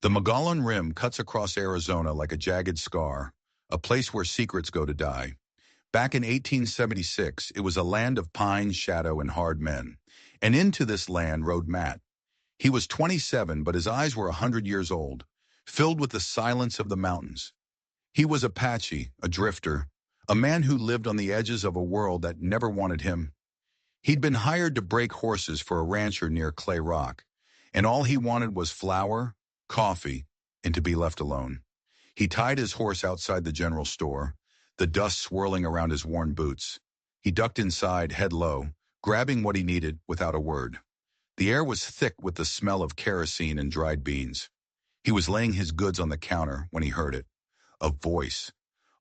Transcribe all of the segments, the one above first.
The Mogollon Rim cuts across Arizona like a jagged scar, a place where secrets go to die. Back in 1876, it was a land of pine, shadow, and hard men. And into this land rode Matt. He was 27, but his eyes were 100 years old, filled with the silence of the mountains. He was Apache, a drifter, a man who lived on the edges of a world that never wanted him. He'd been hired to break horses for a rancher near Clay Rock, and all he wanted was flour, coffee, and to be left alone. He tied his horse outside the general store, the dust swirling around his worn boots. He ducked inside, head low, grabbing what he needed without a word. The air was thick with the smell of kerosene and dried beans. He was laying his goods on the counter when he heard it. A voice.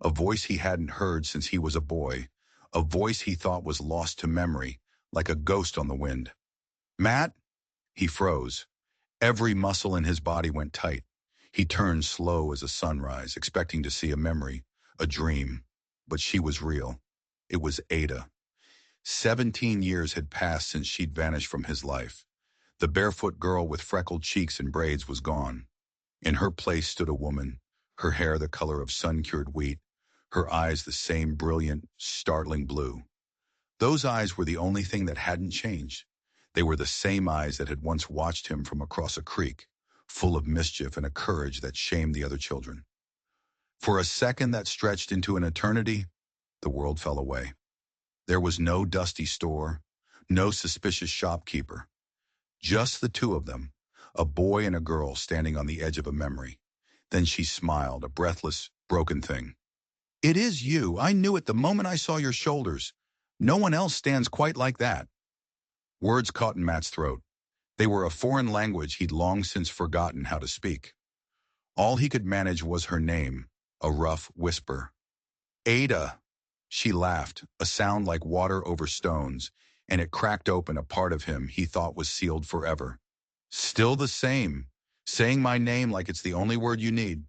A voice he hadn't heard since he was a boy. A voice he thought was lost to memory, like a ghost on the wind. "Matt?" He froze. Every muscle in his body went tight. He turned slow as a sunrise, expecting to see a memory, a dream. But she was real. It was Ada. 17 years had passed since she'd vanished from his life. The barefoot girl with freckled cheeks and braids was gone. In her place stood a woman, her hair the color of sun-cured wheat, her eyes the same brilliant, startling blue. Those eyes were the only thing that hadn't changed. They were the same eyes that had once watched him from across a creek, full of mischief and a courage that shamed the other children. For a second that stretched into an eternity, the world fell away. There was no dusty store, no suspicious shopkeeper. Just the two of them, a boy and a girl standing on the edge of a memory. Then she smiled, a breathless, broken thing. "It is you. I knew it the moment I saw your shoulders. No one else stands quite like that." Words caught in Matt's throat. They were a foreign language he'd long since forgotten how to speak. All he could manage was her name, a rough whisper. "Ada." She laughed, a sound like water over stones, and it cracked open a part of him he thought was sealed forever. "Still the same, saying my name like it's the only word you need."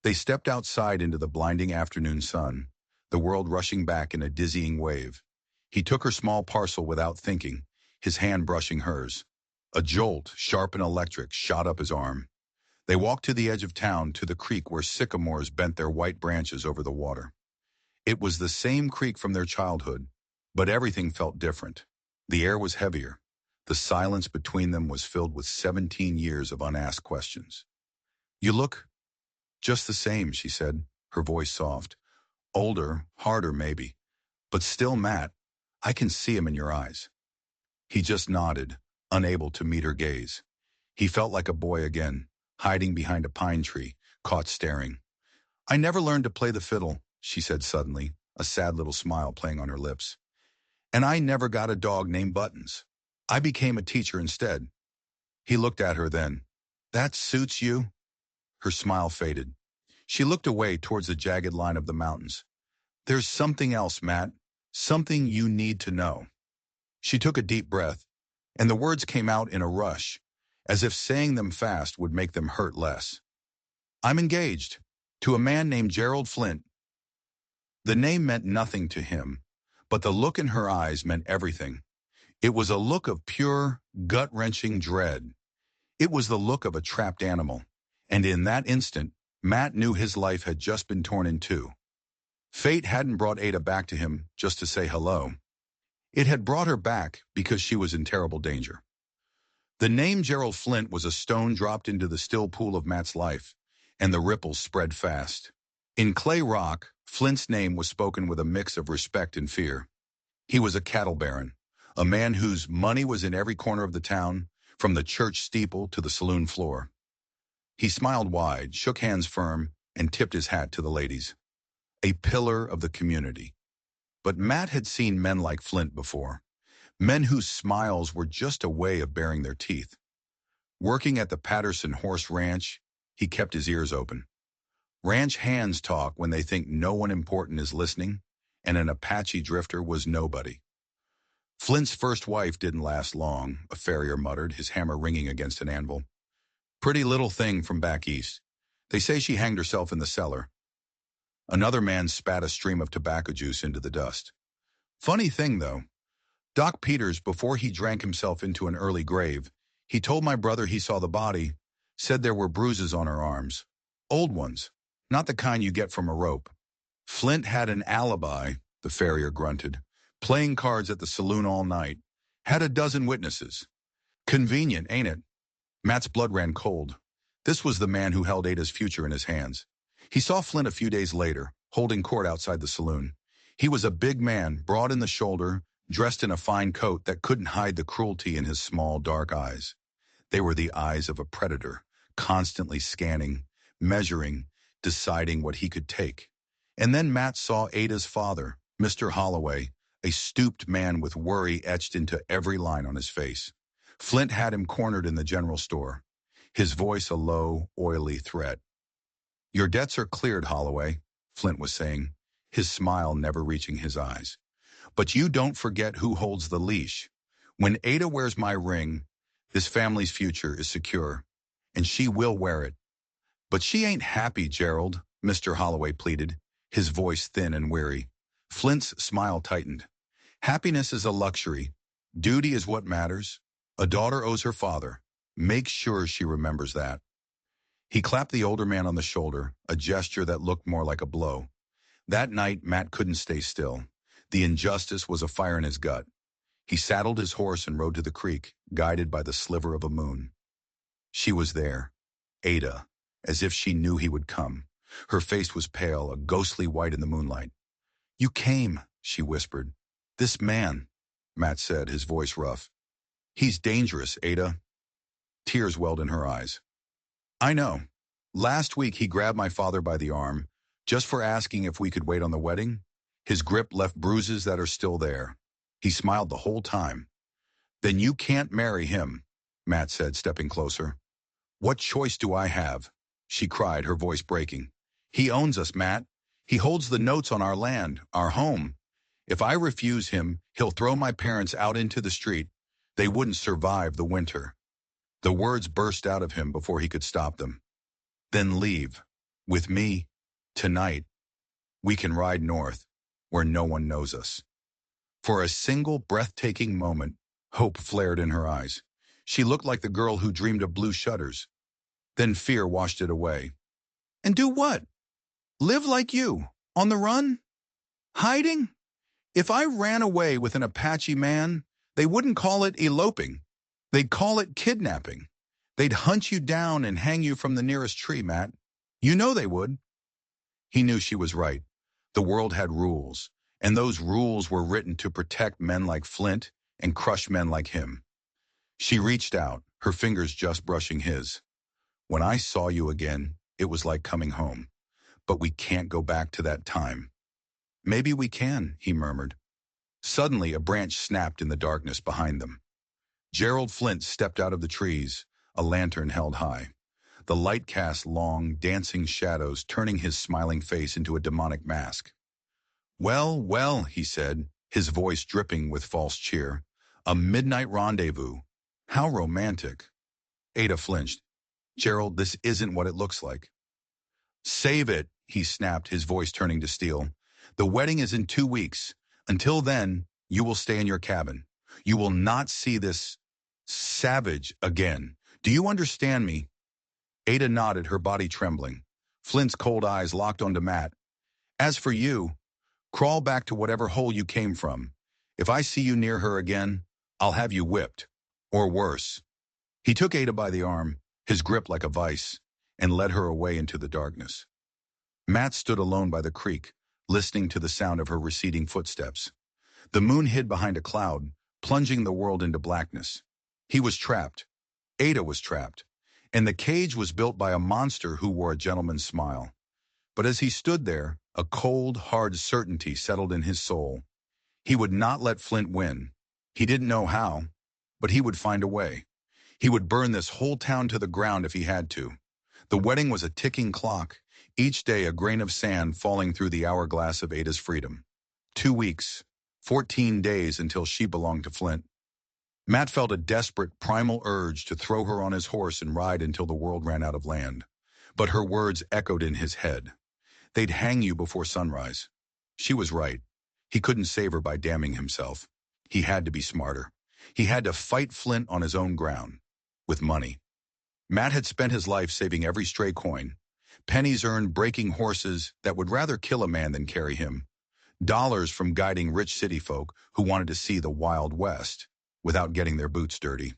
They stepped outside into the blinding afternoon sun, the world rushing back in a dizzying wave. He took her small parcel without thinking, his hand brushing hers. A jolt, sharp and electric, shot up his arm. They walked to the edge of town, to the creek where sycamores bent their white branches over the water. It was the same creek from their childhood, but everything felt different. The air was heavier. The silence between them was filled with 17 years of unasked questions. "You look just the same," she said, her voice soft. "Older, harder maybe, but still Matt. I can see him in your eyes." He just nodded, unable to meet her gaze. He felt like a boy again, hiding behind a pine tree, caught staring. "I never learned to play the fiddle," she said suddenly, a sad little smile playing on her lips. "And I never got a dog named Buttons. I became a teacher instead." He looked at her then. "That suits you?" Her smile faded. She looked away towards the jagged line of the mountains. "There's something else, Matt. Something you need to know." She took a deep breath, and the words came out in a rush, as if saying them fast would make them hurt less. "I'm engaged to a man named Gerald Flint." The name meant nothing to him, but the look in her eyes meant everything. It was a look of pure, gut-wrenching dread. It was the look of a trapped animal, and in that instant, Matt knew his life had just been torn in two. Fate hadn't brought Ada back to him just to say hello. It had brought her back because she was in terrible danger. The name Gerald Flint was a stone dropped into the still pool of Matt's life, and the ripples spread fast. In Clay Rock, Flint's name was spoken with a mix of respect and fear. He was a cattle baron, a man whose money was in every corner of the town, from the church steeple to the saloon floor. He smiled wide, shook hands firm, and tipped his hat to the ladies. A pillar of the community. But Matt had seen men like Flint before, men whose smiles were just a way of baring their teeth. Working at the Patterson Horse Ranch, he kept his ears open. Ranch hands talk when they think no one important is listening, and an Apache drifter was nobody. Flint's first wife didn't last long, a farrier muttered, his hammer ringing against an anvil. "Pretty little thing from back east. They say she hanged herself in the cellar." Another man spat a stream of tobacco juice into the dust. "Funny thing, though. Doc Peters, before he drank himself into an early grave, he told my brother he saw the body, Said there were bruises on her arms. Old ones, not the kind you get from a rope. Flint had an alibi, the farrier grunted. Playing cards at the saloon all night. Had a dozen witnesses. Convenient, ain't it? Matt's blood ran cold. This was the man who held Ada's future in his hands. He saw Flint a few days later, holding court outside the saloon. He was a big man, broad in the shoulder, dressed in a fine coat that couldn't hide the cruelty in his small, dark eyes. They were the eyes of a predator, constantly scanning, measuring, deciding what he could take. And then Matt saw Ada's father, Mr. Holloway, a stooped man with worry etched into every line on his face. Flint had him cornered in the general store, his voice a low, oily threat. "Your debts are cleared, Holloway," Flint was saying, his smile never reaching his eyes. "But you don't forget who holds the leash. When Ada wears my ring, this family's future is secure, and she will wear it." "But she ain't happy, Gerald," Mr. Holloway pleaded, his voice thin and weary. Flint's smile tightened. "Happiness is a luxury. Duty is what matters. A daughter owes her father. Make sure she remembers that." He clapped the older man on the shoulder, a gesture that looked more like a blow. That night, Matt couldn't stay still. The injustice was a fire in his gut. He saddled his horse and rode to the creek, guided by the sliver of a moon. She was there, Ada, as if she knew he would come. Her face was pale, a ghostly white in the moonlight. "You came," she whispered. "This man," Matt said, his voice rough. "He's dangerous, Ada." Tears welled in her eyes. "I know. Last week he grabbed my father by the arm, just for asking if we could wait on the wedding. His grip left bruises that are still there. He smiled the whole time." "Then you can't marry him," Matt said, stepping closer. "What choice do I have?" she cried, her voice breaking. "He owns us, Matt. He holds the notes on our land, our home. If I refuse him, he'll throw my parents out into the street. They wouldn't survive the winter." The words burst out of him before he could stop them. "Then leave. With me. Tonight. We can ride north, where no one knows us." For a single breathtaking moment, hope flared in her eyes. She looked like the girl who dreamed of blue shutters. Then fear washed it away. "And do what? Live like you, on the run? Hiding? If I ran away with an Apache man, they wouldn't call it eloping. They'd call it kidnapping. They'd hunt you down and hang you from the nearest tree, Matt. You know they would." He knew she was right. The world had rules, and those rules were written to protect men like Flint and crush men like him. She reached out, her fingers just brushing his. "When I saw you again, it was like coming home. But we can't go back to that time." "Maybe we can," he murmured. Suddenly, a branch snapped in the darkness behind them. Gerald Flint stepped out of the trees, a lantern held high. The light cast long, dancing shadows, turning his smiling face into a demonic mask. "Well, well," he said, his voice dripping with false cheer. "A midnight rendezvous. How romantic." Ada flinched. "Gerald, this isn't what it looks like." "Save it," he snapped, his voice turning to steel. "The wedding is in 2 weeks. Until then, you will stay in your cabin. You will not see this savage again. Do you understand me?" Ada nodded, her body trembling. Flint's cold eyes locked onto Matt. "As for you, crawl back to whatever hole you came from. If I see you near her again, I'll have you whipped. Or worse." He took Ada by the arm, his grip like a vice, and led her away into the darkness. Matt stood alone by the creek, listening to the sound of her receding footsteps. The moon hid behind a cloud, plunging the world into blackness. He was trapped. Ada was trapped. And the cage was built by a monster who wore a gentleman's smile. But as he stood there, a cold, hard certainty settled in his soul. He would not let Flint win. He didn't know how, but he would find a way. He would burn this whole town to the ground if he had to. The wedding was a ticking clock, each day a grain of sand falling through the hourglass of Ada's freedom. 2 weeks, 14 days until she belonged to Flint. Matt felt a desperate, primal urge to throw her on his horse and ride until the world ran out of land. But her words echoed in his head. They'd hang you before sunrise. She was right. He couldn't save her by damning himself. He had to be smarter. He had to fight Flint on his own ground. With money. Matt had spent his life saving every stray coin, pennies earned breaking horses that would rather kill a man than carry him, dollars from guiding rich city folk who wanted to see the Wild West without getting their boots dirty.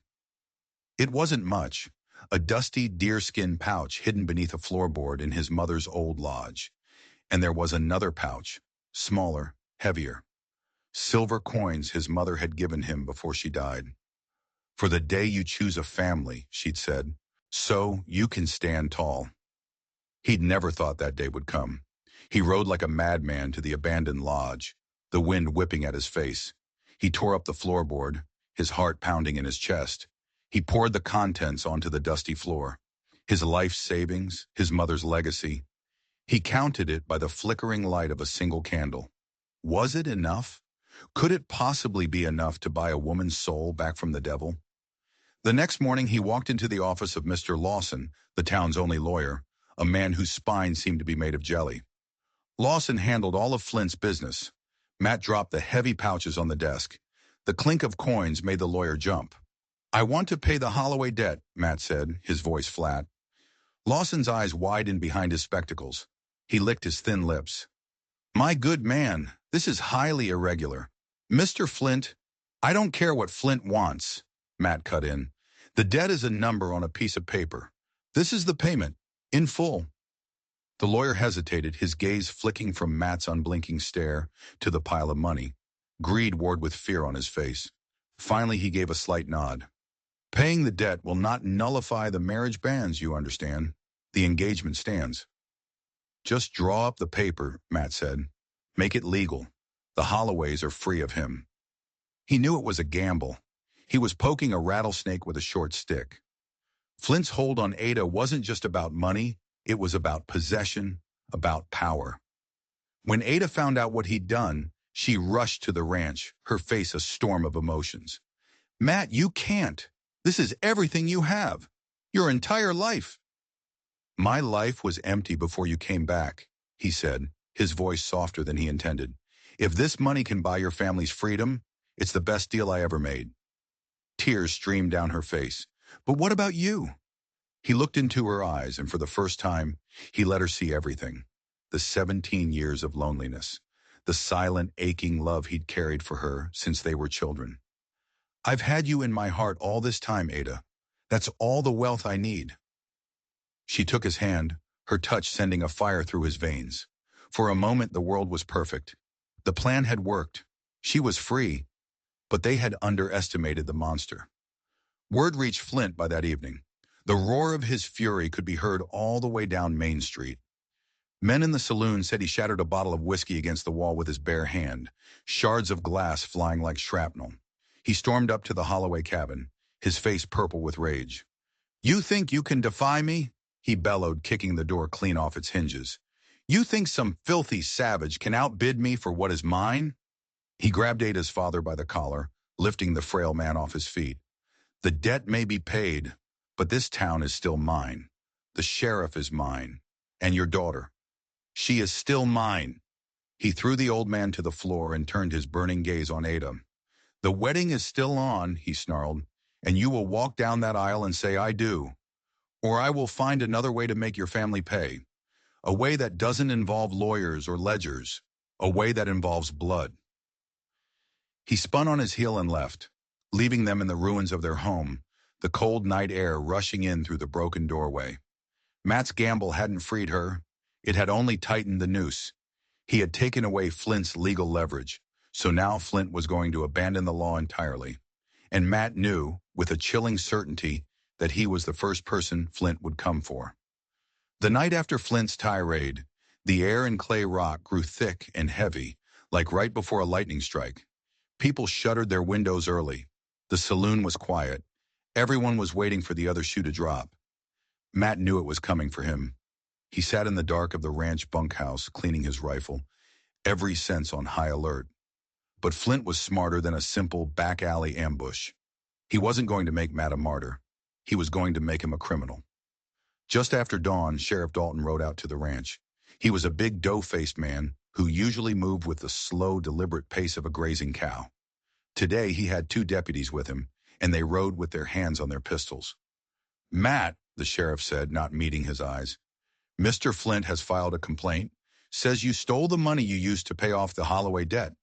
It wasn't much, a dusty deerskin pouch hidden beneath a floorboard in his mother's old lodge. And there was another pouch, smaller, heavier. Silver coins his mother had given him before she died. For the day you choose a family, she'd said, so you can stand tall. He'd never thought that day would come. He rode like a madman to the abandoned lodge, the wind whipping at his face. He tore up the floorboard, his heart pounding in his chest. He poured the contents onto the dusty floor. His life savings, his mother's legacy. He counted it by the flickering light of a single candle. Was it enough? Could it possibly be enough to buy a woman's soul back from the devil? The next morning he walked into the office of Mr. Lawson, the town's only lawyer, a man whose spine seemed to be made of jelly. Lawson handled all of Flint's business. Matt dropped the heavy pouches on the desk. The clink of coins made the lawyer jump. I want to pay the Holloway debt, Matt said, his voice flat. Lawson's eyes widened behind his spectacles. He licked his thin lips. My good man, this is highly irregular. Mr. Flint, I don't care what Flint wants, Matt cut in. The debt is a number on a piece of paper. This is the payment, in full. The lawyer hesitated, his gaze flicking from Matt's unblinking stare to the pile of money. Greed warred with fear on his face. Finally, he gave a slight nod. Paying the debt will not nullify the marriage bans, you understand. The engagement stands. Just draw up the paper, Matt said. Make it legal. The Holloways are free of him. He knew it was a gamble. He was poking a rattlesnake with a short stick. Flint's hold on Ada wasn't just about money. It was about possession, about power. When Ada found out what he'd done, she rushed to the ranch, her face a storm of emotions. Matt, you can't. This is everything you have. Your entire life. My life was empty before you came back, he said, his voice softer than he intended. If this money can buy your family's freedom, it's the best deal I ever made. Tears streamed down her face. But what about you? He looked into her eyes, and for the first time, he let her see everything. The 17 years of loneliness, the silent, aching love he'd carried for her since they were children. I've had you in my heart all this time, Ada. That's all the wealth I need. She took his hand, her touch sending a fire through his veins. For a moment, the world was perfect. The plan had worked. She was free, but they had underestimated the monster. Word reached Flint by that evening. The roar of his fury could be heard all the way down Main Street. Men in the saloon said he shattered a bottle of whiskey against the wall with his bare hand, shards of glass flying like shrapnel. He stormed up to the Holloway cabin, his face purple with rage. You think you can defy me? He bellowed, kicking the door clean off its hinges. You think some filthy savage can outbid me for what is mine? He grabbed Ada's father by the collar, lifting the frail man off his feet. The debt may be paid, but this town is still mine. The sheriff is mine. And your daughter. She is still mine. He threw the old man to the floor and turned his burning gaze on Ada. The wedding is still on, he snarled, and you will walk down that aisle and say, I do. Or I will find another way to make your family pay. A way that doesn't involve lawyers or ledgers. A way that involves blood. He spun on his heel and left, leaving them in the ruins of their home, the cold night air rushing in through the broken doorway. Matt's gamble hadn't freed her. It had only tightened the noose. He had taken away Flint's legal leverage, so now Flint was going to abandon the law entirely. And Matt knew, with a chilling certainty, that he was the first person Flint would come for. The night after Flint's tirade, the air in Clay Rock grew thick and heavy, like right before a lightning strike. People shuttered their windows early. The saloon was quiet. Everyone was waiting for the other shoe to drop. Matt knew it was coming for him. He sat in the dark of the ranch bunkhouse, cleaning his rifle, every sense on high alert. But Flint was smarter than a simple back-alley ambush. He wasn't going to make Matt a martyr. He was going to make him a criminal. Just after dawn, Sheriff Dalton rode out to the ranch. He was a big dough-faced man who usually moved with the slow, deliberate pace of a grazing cow. Today, he had 2 deputies with him, and they rode with their hands on their pistols. Matt, the sheriff said, not meeting his eyes. Mr. Flint has filed a complaint. Says you stole the money you used to pay off the Holloway debt.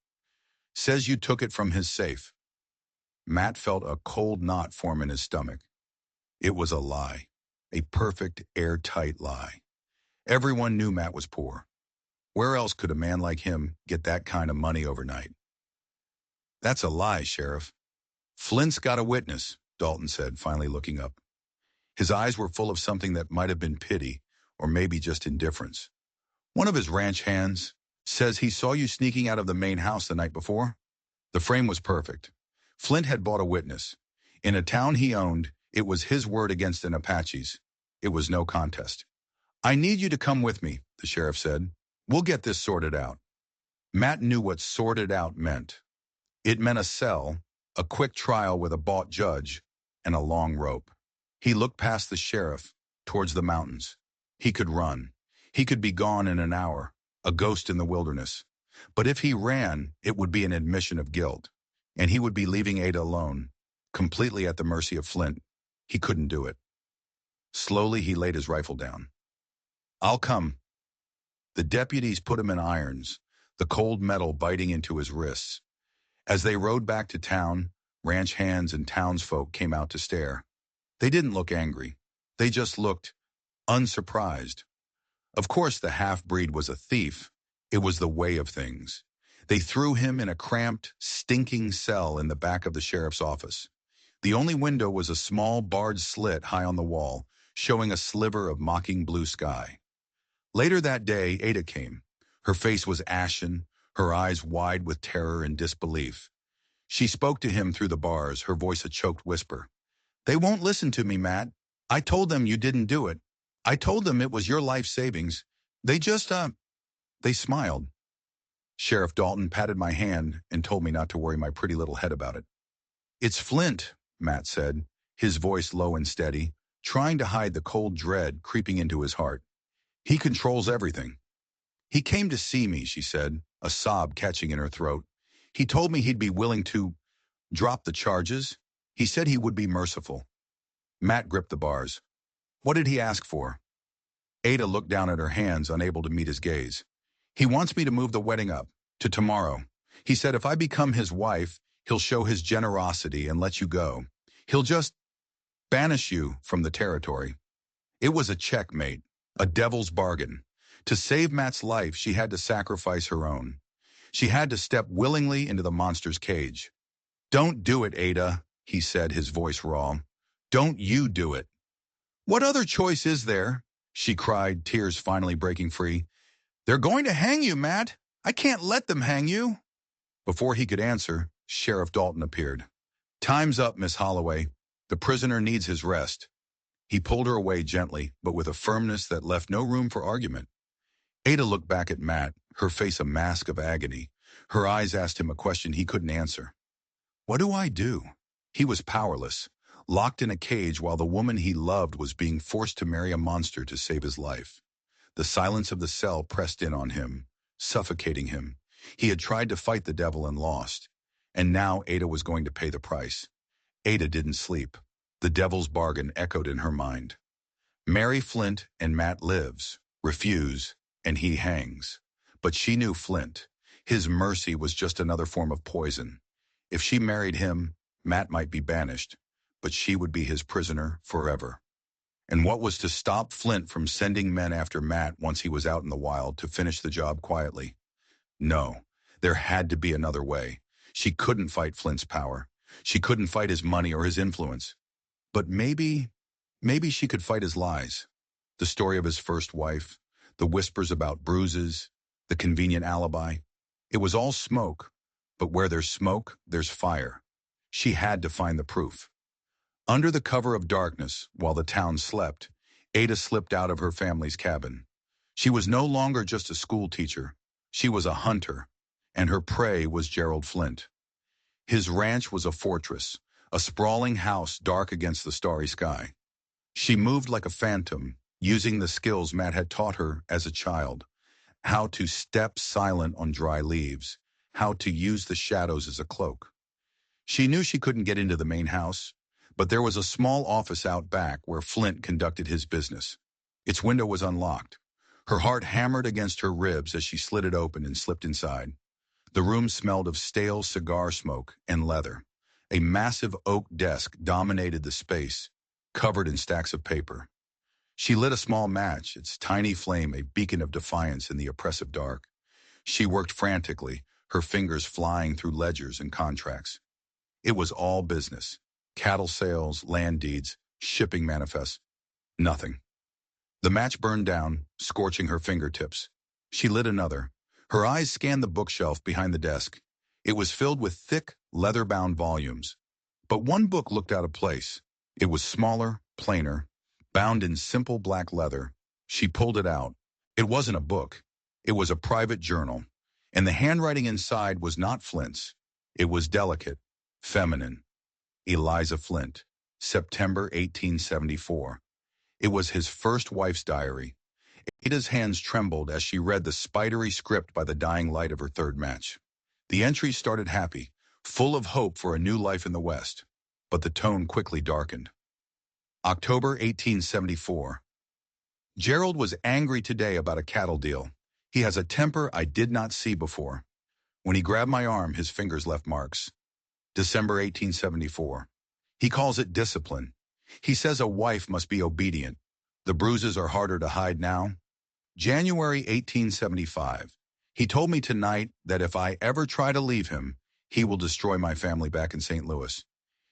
Says you took it from his safe. Matt felt a cold knot form in his stomach. It was a lie. A perfect, airtight lie. Everyone knew Matt was poor. Where else could a man like him get that kind of money overnight? That's a lie, Sheriff. Flint's got a witness, Dalton said, finally looking up. His eyes were full of something that might have been pity, or maybe just indifference. One of his ranch hands says he saw you sneaking out of the main house the night before. The frame was perfect. Flint had bought a witness. In a town he owned, it was his word against an Apache's. It was no contest. I need you to come with me, the sheriff said. We'll get this sorted out. Matt knew what sorted out meant. It meant a cell, a quick trial with a bought judge, and a long rope. He looked past the sheriff, towards the mountains. He could run. He could be gone in an hour, a ghost in the wilderness. But if he ran, it would be an admission of guilt, and he would be leaving Ada alone, completely at the mercy of Flint. He couldn't do it. Slowly, he laid his rifle down. I'll come. The deputies put him in irons, the cold metal biting into his wrists. As they rode back to town, ranch hands and townsfolk came out to stare. They didn't look angry. They just looked unsurprised. Of course, the half-breed was a thief. It was the way of things. They threw him in a cramped, stinking cell in the back of the sheriff's office. The only window was a small barred slit high on the wall, showing a sliver of mocking blue sky. Later that day, Ada came. Her face was ashen, her eyes wide with terror and disbelief. She spoke to him through the bars, her voice a choked whisper. They won't listen to me, Matt. I told them you didn't do it. I told them it was your life savings. They just, they smiled. Sheriff Dalton patted my hand and told me not to worry my pretty little head about it. It's Flint, Matt said, his voice low and steady, trying to hide the cold dread creeping into his heart. He controls everything. He came to see me, she said, a sob catching in her throat. He told me he'd be willing to drop the charges. He said he would be merciful. Matt gripped the bars. What did he ask for? Ada looked down at her hands, unable to meet his gaze. He wants me to move the wedding up to tomorrow. He said if I become his wife, he'll show his generosity and let you go. He'll just banish you from the territory. It was a checkmate, a devil's bargain. To save Matt's life, she had to sacrifice her own. She had to step willingly into the monster's cage. Don't do it, Ada, he said, his voice raw. Don't you do it. What other choice is there? She cried, tears finally breaking free. They're going to hang you, Matt. I can't let them hang you. Before he could answer, Sheriff Dalton appeared. Time's up, Miss Holloway. The prisoner needs his rest. He pulled her away gently, but with a firmness that left no room for argument. Ada looked back at Matt, her face a mask of agony. Her eyes asked him a question he couldn't answer. What do I do? He was powerless, locked in a cage while the woman he loved was being forced to marry a monster to save his life. The silence of the cell pressed in on him, suffocating him. He had tried to fight the devil and lost. And now Ada was going to pay the price. Ada didn't sleep. The devil's bargain echoed in her mind. Marry Flint and Matt lives. Refuse, and he hangs. But she knew Flint. His mercy was just another form of poison. If she married him, Matt might be banished, but she would be his prisoner forever. And what was to stop Flint from sending men after Matt once he was out in the wild to finish the job quietly? No, there had to be another way. She couldn't fight Flint's power. She couldn't fight his money or his influence. But maybe she could fight his lies. The story of his first wife, the whispers about bruises, the convenient alibi. It was all smoke, but where there's smoke, there's fire. She had to find the proof. Under the cover of darkness, while the town slept, Ada slipped out of her family's cabin. She was no longer just a school teacher. She was a hunter, and her prey was Gerald Flint. His ranch was a fortress, a sprawling house dark against the starry sky. She moved like a phantom, using the skills Matt had taught her as a child. How to step silent on dry leaves, how to use the shadows as a cloak. She knew she couldn't get into the main house, But there was a small office out back where Flint conducted his business. Its window was unlocked. Her heart hammered against her ribs as she slid it open and slipped inside. The room smelled of stale cigar smoke and leather. A massive oak desk dominated the space, covered in stacks of paper. She lit a small match, its tiny flame a beacon of defiance in the oppressive dark. She worked frantically, her fingers flying through ledgers and contracts. It was all business. Cattle sales, land deeds, shipping manifests. Nothing. The match burned down, scorching her fingertips. She lit another. Her eyes scanned the bookshelf behind the desk. It was filled with thick, leather-bound volumes. But one book looked out of place. It was smaller, plainer, bound in simple black leather. She pulled it out. It wasn't a book. It was a private journal. And the handwriting inside was not Flint's. It was delicate, feminine. Eliza Flint, September 1874. It was his first wife's diary. Ada's hands trembled as she read the spidery script by the dying light of her third match. The entries started happy, full of hope for a new life in the West. But the tone quickly darkened. October 1874. Gerald was angry today about a cattle deal. He has a temper I did not see before. When he grabbed my arm, his fingers left marks. December 1874. He calls it discipline. He says a wife must be obedient. The bruises are harder to hide now. January 1875. He told me tonight that if I ever try to leave him, he will destroy my family back in St. Louis.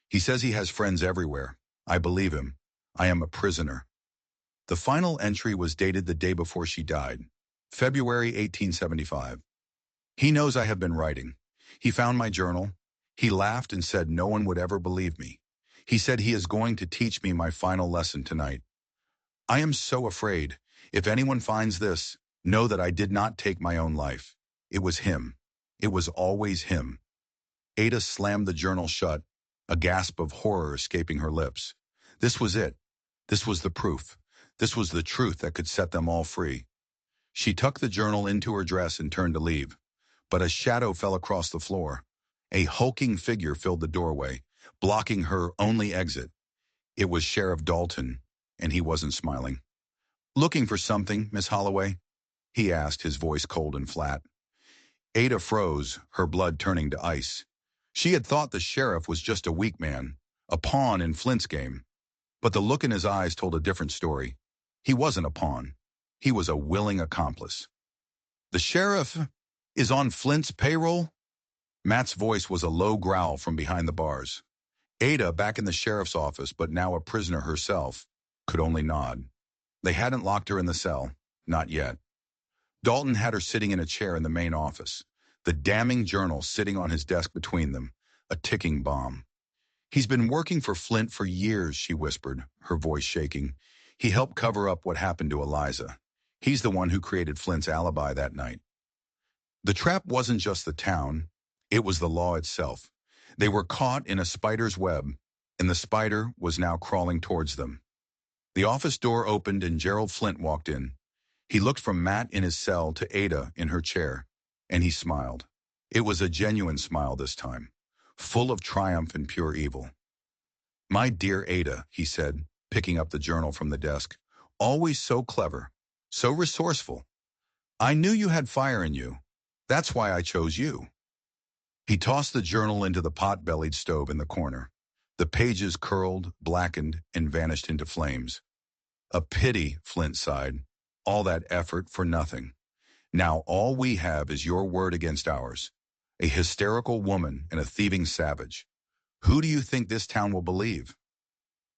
He says he has friends everywhere. I believe him. I am a prisoner. The final entry was dated the day before she died, February 1875. He knows I have been writing. He found my journal. He laughed and said no one would ever believe me. He said he is going to teach me my final lesson tonight. I am so afraid. If anyone finds this, know that I did not take my own life. It was him. It was always him. Ada slammed the journal shut, a gasp of horror escaping her lips. This was it. This was the proof. This was the truth that could set them all free. She tucked the journal into her dress and turned to leave. But a shadow fell across the floor. A hulking figure filled the doorway, blocking her only exit. It was Sheriff Dalton, and he wasn't smiling. "Looking for something, Miss Holloway?" he asked, his voice cold and flat. Ada froze, her blood turning to ice. She had thought the sheriff was just a weak man, a pawn in Flint's game. But the look in his eyes told a different story. He wasn't a pawn. He was a willing accomplice. "The sheriff is on Flint's payroll?" Matt's voice was a low growl from behind the bars. Ada, back in the sheriff's office, but now a prisoner herself, could only nod. They hadn't locked her in the cell. Not yet. Dalton had her sitting in a chair in the main office, the damning journal sitting on his desk between them, a ticking bomb. "He's been working for Flint for years," she whispered, her voice shaking. "He helped cover up what happened to Eliza. He's the one who created Flint's alibi that night." The trap wasn't just the town. It was the law itself. They were caught in a spider's web, and the spider was now crawling towards them. The office door opened and Gerald Flint walked in. He looked from Matt in his cell to Ada in her chair, and he smiled. It was a genuine smile this time, full of triumph and pure evil. "My dear Ada," he said, picking up the journal from the desk, "always so clever, so resourceful. I knew you had fire in you. That's why I chose you." He tossed the journal into the pot-bellied stove in the corner. The pages curled, blackened, and vanished into flames. "A pity," Flint sighed. "All that effort for nothing. Now all we have is your word against ours. A hysterical woman and a thieving savage. Who do you think this town will believe?"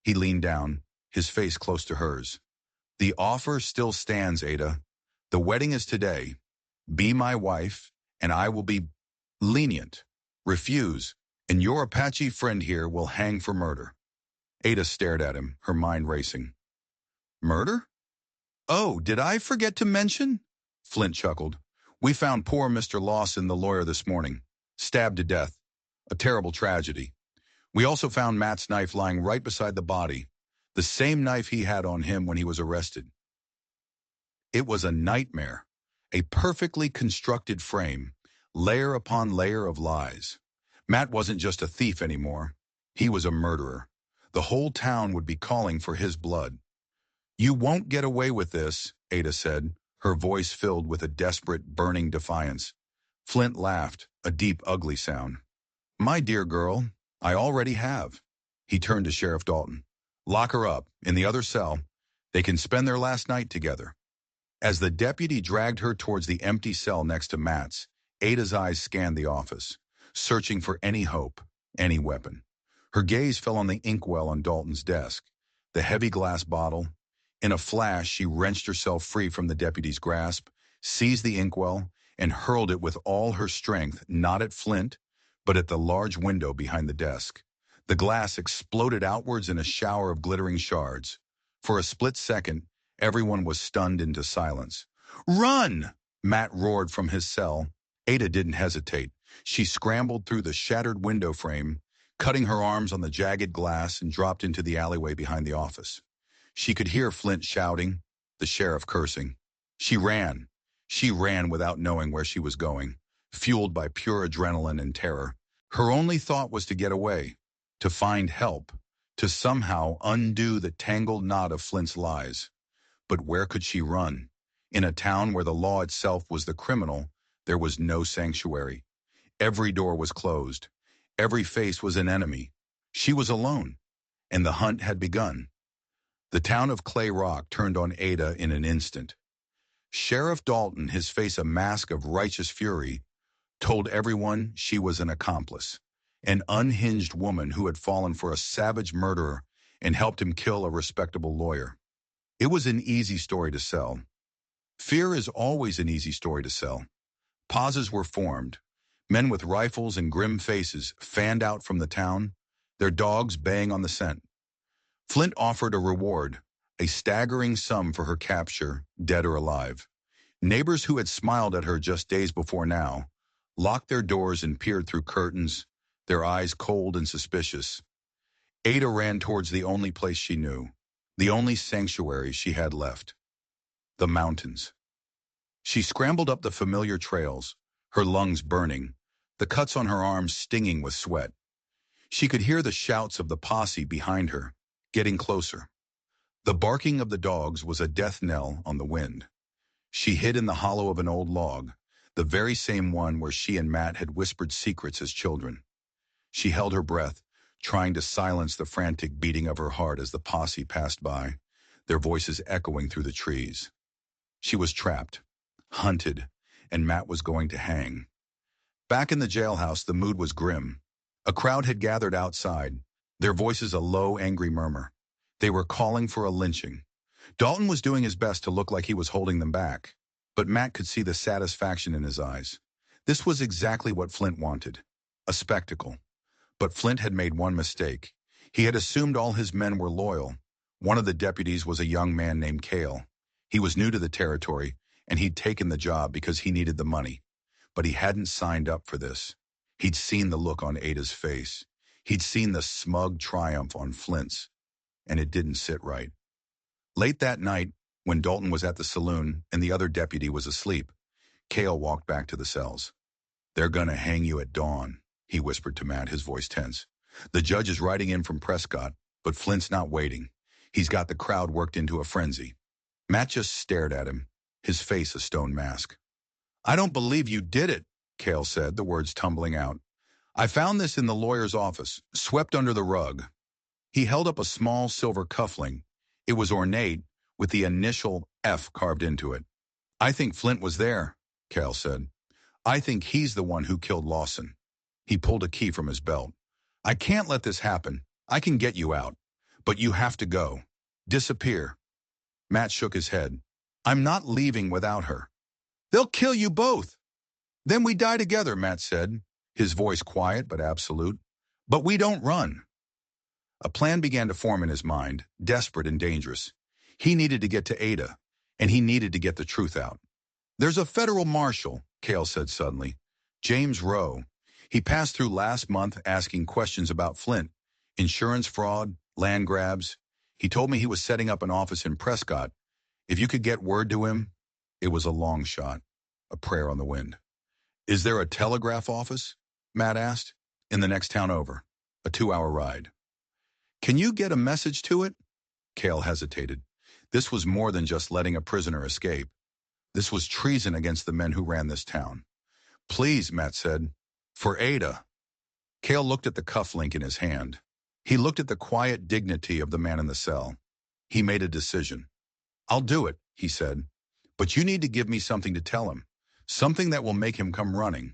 He leaned down, his face close to hers. "The offer still stands, Ada. The wedding is today. Be my wife, and I will be lenient. Refuse, and your Apache friend here will hang for murder." Ada stared at him, her mind racing. "Murder? Oh, did I forget to mention?" Flint chuckled. "We found poor Mr. Lawson, the lawyer, this morning, stabbed to death. A terrible tragedy. We also found Matt's knife lying right beside the body, the same knife he had on him when he was arrested. It was a nightmare, a perfectly constructed frame, layer upon layer of lies. Matt wasn't just a thief anymore. He was a murderer. The whole town would be calling for his blood. "You won't get away with this," Ada said, her voice filled with a desperate, burning defiance. Flint laughed, a deep, ugly sound. "My dear girl, I already have." He turned to Sheriff Dalton. "Lock her up, in the other cell. They can spend their last night together." As the deputy dragged her towards the empty cell next to Matt's, Ada's eyes scanned the office, searching for any hope, any weapon. Her gaze fell on the inkwell on Dalton's desk, the heavy glass bottle. In a flash, she wrenched herself free from the deputy's grasp, seized the inkwell, and hurled it with all her strength, not at Flint, but at the large window behind the desk. The glass exploded outwards in a shower of glittering shards. For a split second, everyone was stunned into silence. "Run!" Matt roared from his cell. Ada didn't hesitate. She scrambled through the shattered window frame, cutting her arms on the jagged glass, and dropped into the alleyway behind the office. She could hear Flint shouting, the sheriff cursing. She ran. She ran without knowing where she was going, fueled by pure adrenaline and terror. Her only thought was to get away, to find help, to somehow undo the tangled knot of Flint's lies. But where could she run? In a town where the law itself was the criminal, there was no sanctuary. Every door was closed. Every face was an enemy. She was alone, and the hunt had begun. The town of Clay Rock turned on Ada in an instant. Sheriff Dalton, his face a mask of righteous fury, told everyone she was an accomplice, an unhinged woman who had fallen for a savage murderer and helped him kill a respectable lawyer. It was an easy story to sell. Fear is always an easy story to sell. Pauses were formed. Men with rifles and grim faces fanned out from the town, their dogs baying on the scent. Flint offered a reward, a staggering sum for her capture, dead or alive. Neighbors who had smiled at her just days before now locked their doors and peered through curtains, their eyes cold and suspicious. Ada ran towards the only place she knew, the only sanctuary she had left, the mountains. She scrambled up the familiar trails, her lungs burning, the cuts on her arms stinging with sweat. She could hear the shouts of the posse behind her, getting closer. The barking of the dogs was a death knell on the wind. She hid in the hollow of an old log, the very same one where she and Matt had whispered secrets as children. She held her breath, trying to silence the frantic beating of her heart as the posse passed by, their voices echoing through the trees. She was trapped, hunted, and Matt was going to hang. Back in the jailhouse, the mood was grim. A crowd had gathered outside, their voices a low, angry murmur. They were calling for a lynching. Dalton was doing his best to look like he was holding them back, but Matt could see the satisfaction in his eyes. This was exactly what Flint wanted, a spectacle. But Flint had made one mistake. He had assumed all his men were loyal. One of the deputies was a young man named Cale. He was new to the territory, and he'd taken the job because he needed the money. But he hadn't signed up for this. He'd seen the look on Ada's face. He'd seen the smug triumph on Flint's, and it didn't sit right. Late that night, when Dalton was at the saloon and the other deputy was asleep, Cale walked back to the cells. "They're gonna hang you at dawn," he whispered to Matt, his voice tense. "The judge is riding in from Prescott, but Flint's not waiting. He's got the crowd worked into a frenzy." Matt just stared at him, his face a stone mask. "I don't believe you did it," Cale said, the words tumbling out. "I found this in the lawyer's office, swept under the rug." He held up a small silver cufflink. It was ornate, with the initial F carved into it. "I think Flint was there," Cale said. "I think he's the one who killed Lawson." He pulled a key from his belt. "I can't let this happen. I can get you out. But you have to go. Disappear." Matt shook his head. "I'm not leaving without her." "They'll kill you both." "Then we die together," Matt said, his voice quiet but absolute. "But we don't run." A plan began to form in his mind, desperate and dangerous. He needed to get to Ada, and he needed to get the truth out. "There's a federal marshal," Cale said suddenly. "James Rowe. He passed through last month asking questions about Flint, insurance fraud, land grabs. He told me he was setting up an office in Prescott. If you could get word to him." It was a long shot, a prayer on the wind. "Is there a telegraph office?" Matt asked. "In the next town over. A 2-hour ride." Can you get a message to it? Cale hesitated. This was more than just letting a prisoner escape. This was treason against the men who ran this town. Please, Matt said. For Ada. Cale looked at the cufflink in his hand. He looked at the quiet dignity of the man in the cell. He made a decision. I'll do it, he said. But you need to give me something to tell him. Something that will make him come running.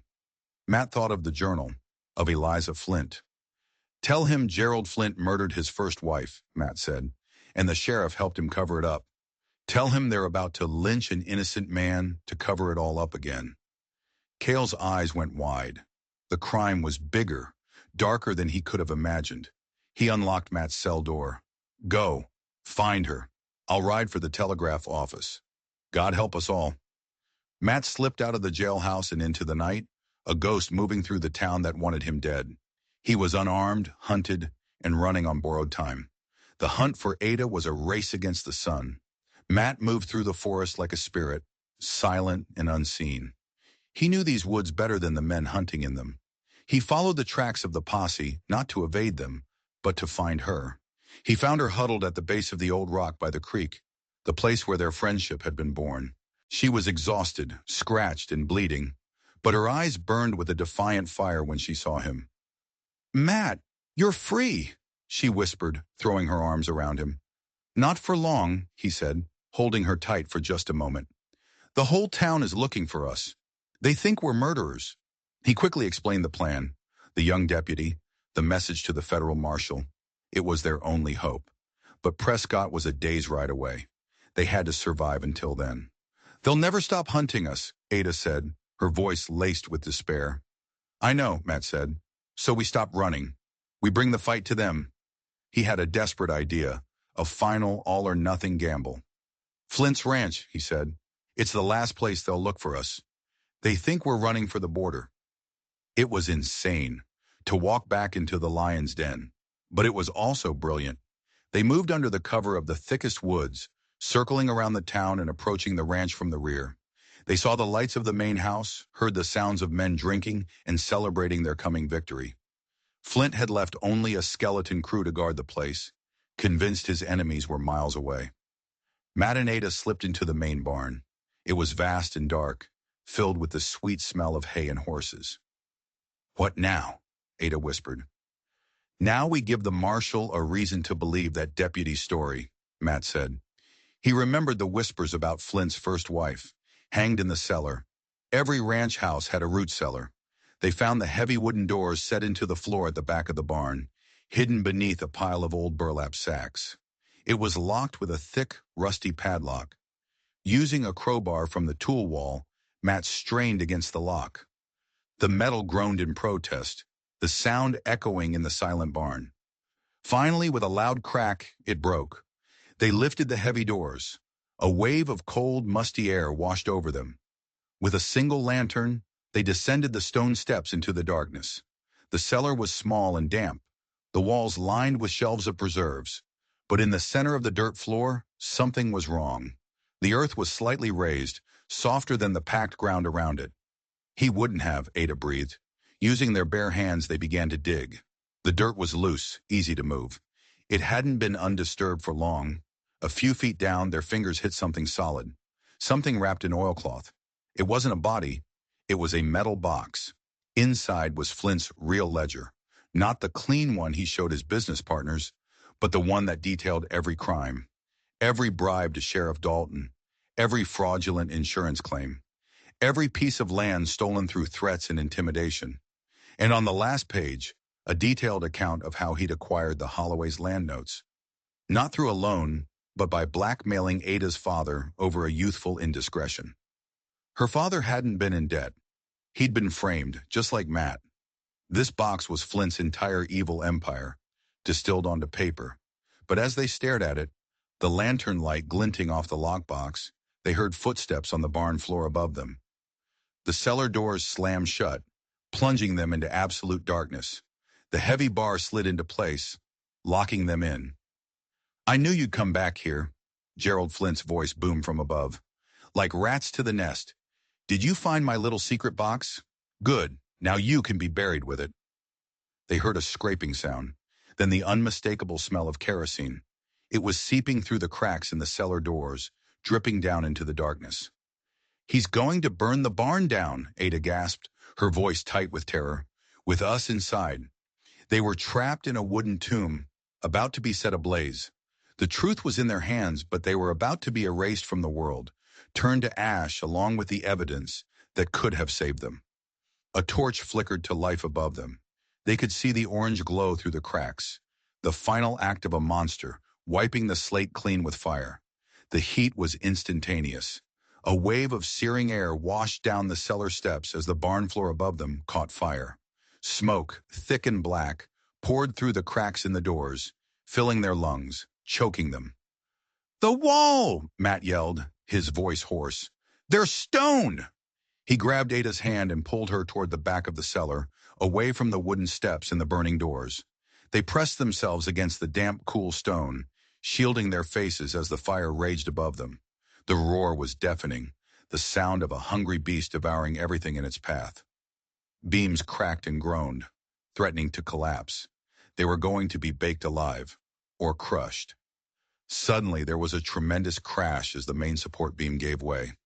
Matt thought of the journal, of Eliza Flint. Tell him Gerald Flint murdered his first wife, Matt said, and the sheriff helped him cover it up. Tell him they're about to lynch an innocent man to cover it all up again. Cale's eyes went wide. The crime was bigger, darker than he could have imagined. He unlocked Matt's cell door. Go. Find her. I'll ride for the telegraph office. God help us all. Matt slipped out of the jailhouse and into the night, a ghost moving through the town that wanted him dead. He was unarmed, hunted, and running on borrowed time. The hunt for Ada was a race against the sun. Matt moved through the forest like a spirit, silent and unseen. He knew these woods better than the men hunting in them. He followed the tracks of the posse, not to evade them, but to find her. He found her huddled at the base of the old rock by the creek, the place where their friendship had been born. She was exhausted, scratched, and bleeding, but her eyes burned with a defiant fire when she saw him. Matt, you're free, she whispered, throwing her arms around him. Not for long, he said, holding her tight for just a moment. The whole town is looking for us. They think we're murderers. He quickly explained the plan, the young deputy, the message to the federal marshal. It was their only hope. But Prescott was a day's ride away. They had to survive until then. They'll never stop hunting us, Ada said, her voice laced with despair. I know, Matt said. So we stop running. We bring the fight to them. He had a desperate idea, a final all-or-nothing gamble. Flint's Ranch, he said. It's the last place they'll look for us. They think we're running for the border. It was insane to walk back into the lion's den, but it was also brilliant. They moved under the cover of the thickest woods, circling around the town and approaching the ranch from the rear. They saw the lights of the main house, heard the sounds of men drinking and celebrating their coming victory. Flint had left only a skeleton crew to guard the place, convinced his enemies were miles away. Matt and Ada slipped into the main barn. It was vast and dark, filled with the sweet smell of hay and horses. What now? Ada whispered. Now we give the marshal a reason to believe that deputy's story, Matt said. He remembered the whispers about Flint's first wife, hanged in the cellar. Every ranch house had a root cellar. They found the heavy wooden doors set into the floor at the back of the barn, hidden beneath a pile of old burlap sacks. It was locked with a thick, rusty padlock. Using a crowbar from the tool wall, Matt strained against the lock. The metal groaned in protest, the sound echoing in the silent barn. Finally, with a loud crack, it broke. They lifted the heavy doors. A wave of cold, musty air washed over them. With a single lantern, they descended the stone steps into the darkness. The cellar was small and damp, the walls lined with shelves of preserves. But in the center of the dirt floor, something was wrong. The earth was slightly raised, softer than the packed ground around it. He wouldn't have, Ada breathed. Using their bare hands, they began to dig. The dirt was loose, easy to move. It hadn't been undisturbed for long. A few feet down, their fingers hit something solid, something wrapped in oilcloth. It wasn't a body. It was a metal box. Inside was Flint's real ledger, not the clean one he showed his business partners, but the one that detailed every crime, every bribe to Sheriff Dalton, every fraudulent insurance claim, every piece of land stolen through threats and intimidation. And on the last page, a detailed account of how he'd acquired the Holloway's land notes. Not through a loan, but by blackmailing Ada's father over a youthful indiscretion. Her father hadn't been in debt. He'd been framed, just like Matt. This box was Flint's entire evil empire, distilled onto paper. But as they stared at it, the lantern light glinting off the lockbox, they heard footsteps on the barn floor above them. The cellar doors slammed shut, plunging them into absolute darkness. The heavy bar slid into place, locking them in. I knew you'd come back here, Gerald Flint's voice boomed from above. Like rats to the nest. Did you find my little secret box? Good, now you can be buried with it. They heard a scraping sound. Then the unmistakable smell of kerosene. It was seeping through the cracks in the cellar doors, dripping down into the darkness. "He's going to burn the barn down," Ada gasped, her voice tight with terror. "With us inside." They were trapped in a wooden tomb, about to be set ablaze. The truth was in their hands, but they were about to be erased from the world, turned to ash along with the evidence that could have saved them. A torch flickered to life above them. They could see the orange glow through the cracks, the final act of a monster, wiping the slate clean with fire. The heat was instantaneous. A wave of searing air washed down the cellar steps as the barn floor above them caught fire. Smoke, thick and black, poured through the cracks in the doors, filling their lungs, choking them. "The wall!" Matt yelled, his voice hoarse. "They're stone!" He grabbed Ada's hand and pulled her toward the back of the cellar, away from the wooden steps and the burning doors. They pressed themselves against the damp, cool stone, shielding their faces as the fire raged above them. The roar was deafening, the sound of a hungry beast devouring everything in its path. Beams cracked and groaned, threatening to collapse. They were going to be baked alive, or crushed. Suddenly, there was a tremendous crash as the main support beam gave way.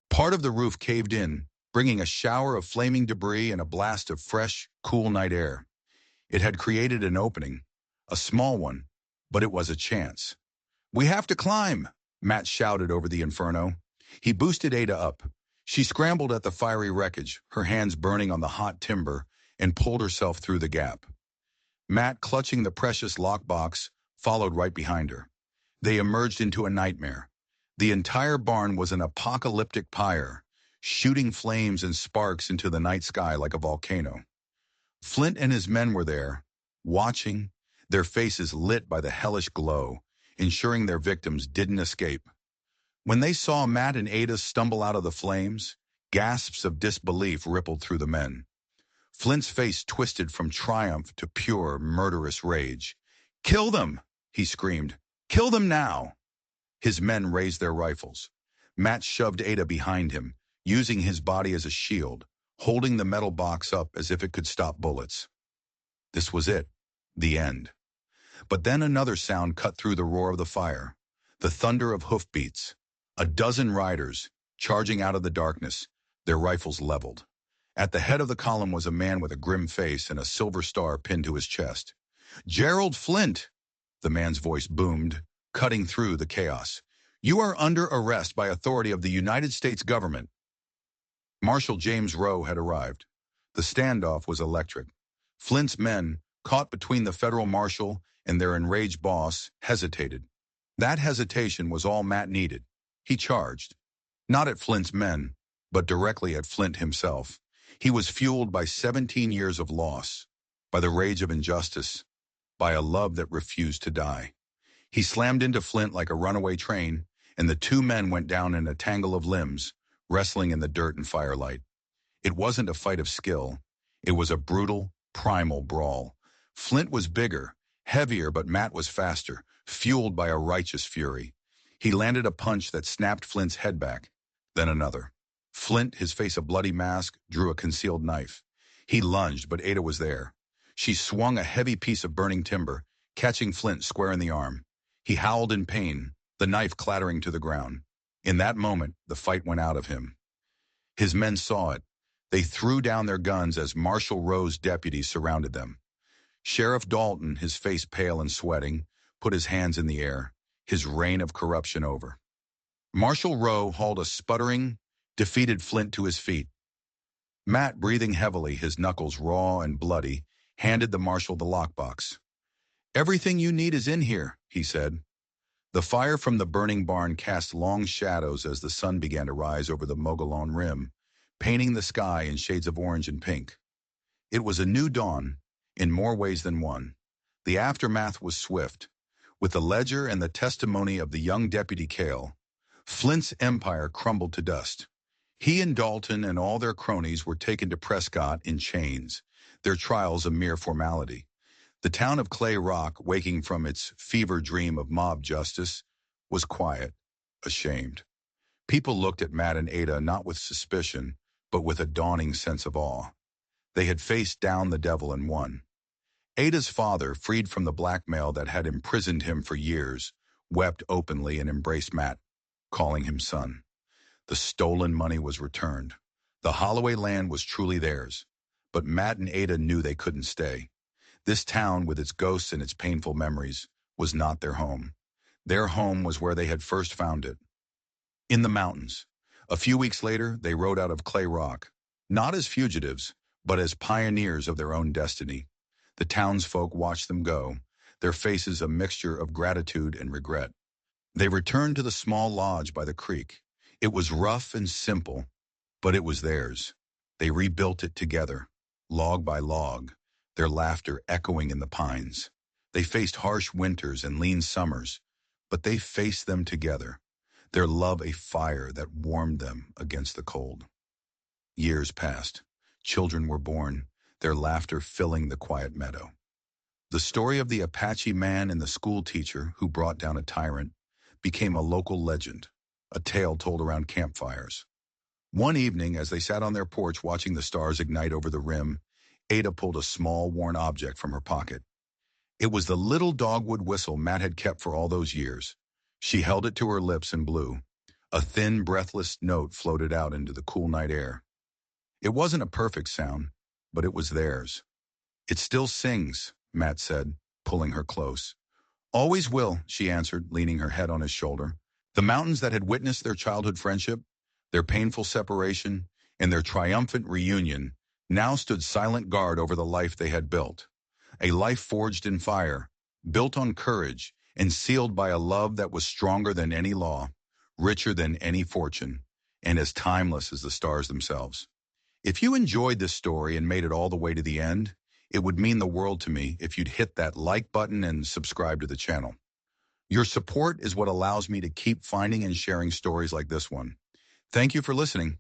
Part of the roof caved in, bringing a shower of flaming debris and a blast of fresh, cool night air. It had created an opening, a small one, but it was a chance. "We have to climb," Matt shouted over the inferno. He boosted Ada up. She scrambled at the fiery wreckage, her hands burning on the hot timber, and pulled herself through the gap. Matt, clutching the precious lockbox, followed right behind her. They emerged into a nightmare. The entire barn was an apocalyptic pyre, shooting flames and sparks into the night sky like a volcano. Flint and his men were there, watching, their faces lit by the hellish glow, ensuring their victims didn't escape. When they saw Matt and Ada stumble out of the flames, gasps of disbelief rippled through the men. Flint's face twisted from triumph to pure, murderous rage. "Kill them!" he screamed. "Kill them now!" His men raised their rifles. Matt shoved Ada behind him, using his body as a shield, holding the metal box up as if it could stop bullets. This was it, the end. But then another sound cut through the roar of the fire, the thunder of hoofbeats. A dozen riders, charging out of the darkness, their rifles leveled. At the head of the column was a man with a grim face and a silver star pinned to his chest. "Gerald Flint!" The man's voice boomed, cutting through the chaos. "You are under arrest by authority of the United States government." Marshal James Rowe had arrived. The standoff was electric. Flint's men, caught between the federal marshal and their enraged boss, hesitated. That hesitation was all Matt needed. He charged. Not at Flint's men, but directly at Flint himself. He was fueled by 17 years of loss, by the rage of injustice, by a love that refused to die. He slammed into Flint like a runaway train, and the two men went down in a tangle of limbs, wrestling in the dirt and firelight. It wasn't a fight of skill. It was a brutal, primal brawl. Flint was bigger, heavier, but Matt was faster, fueled by a righteous fury. He landed a punch that snapped Flint's head back, then another. Flint, his face a bloody mask, drew a concealed knife. He lunged, but Ada was there. She swung a heavy piece of burning timber, catching Flint square in the arm. He howled in pain, the knife clattering to the ground. In that moment, the fight went out of him. His men saw it. They threw down their guns as Marshal Rowe's deputies surrounded them. Sheriff Dalton, his face pale and sweating, put his hands in the air, his reign of corruption over. Marshal Rowe hauled a sputtering, defeated Flint to his feet. Matt, breathing heavily, his knuckles raw and bloody, handed the marshal the lockbox. "Everything you need is in here," he said. The fire from the burning barn cast long shadows as the sun began to rise over the Mogollon Rim, painting the sky in shades of orange and pink. It was a new dawn, in more ways than one. The aftermath was swift. With the ledger and the testimony of the young Deputy Cale, Flint's empire crumbled to dust. He and Dalton and all their cronies were taken to Prescott in chains, their trials a mere formality. The town of Clay Rock, waking from its fever dream of mob justice, was quiet, ashamed. People looked at Matt and Ada not with suspicion, but with a dawning sense of awe. They had faced down the devil and won. Ada's father, freed from the blackmail that had imprisoned him for years, wept openly and embraced Matt, calling him son. The stolen money was returned. The Holloway land was truly theirs. But Matt and Ada knew they couldn't stay. This town, with its ghosts and its painful memories, was not their home. Their home was where they had first found it, in the mountains. A few weeks later, they rode out of Clay Rock, not as fugitives, but as pioneers of their own destiny. The townsfolk watched them go, their faces a mixture of gratitude and regret. They returned to the small lodge by the creek. It was rough and simple, but it was theirs. They rebuilt it together, log by log, their laughter echoing in the pines. They faced harsh winters and lean summers, but they faced them together, their love a fire that warmed them against the cold. Years passed. Children were born, their laughter filling the quiet meadow. The story of the Apache man and the school teacher who brought down a tyrant became a local legend, a tale told around campfires. One evening, as they sat on their porch watching the stars ignite over the rim, Ada pulled a small, worn object from her pocket. It was the little dogwood whistle Matt had kept for all those years. She held it to her lips and blew. A thin, breathless note floated out into the cool night air. It wasn't a perfect sound, but it was theirs. "It still sings," Matt said, pulling her close. "Always will," she answered, leaning her head on his shoulder. The mountains that had witnessed their childhood friendship, their painful separation, and their triumphant reunion now stood silent guard over the life they had built. A life forged in fire, built on courage, and sealed by a love that was stronger than any law, richer than any fortune, and as timeless as the stars themselves. If you enjoyed this story and made it all the way to the end, it would mean the world to me if you'd hit that like button and subscribe to the channel. Your support is what allows me to keep finding and sharing stories like this one. Thank you for listening.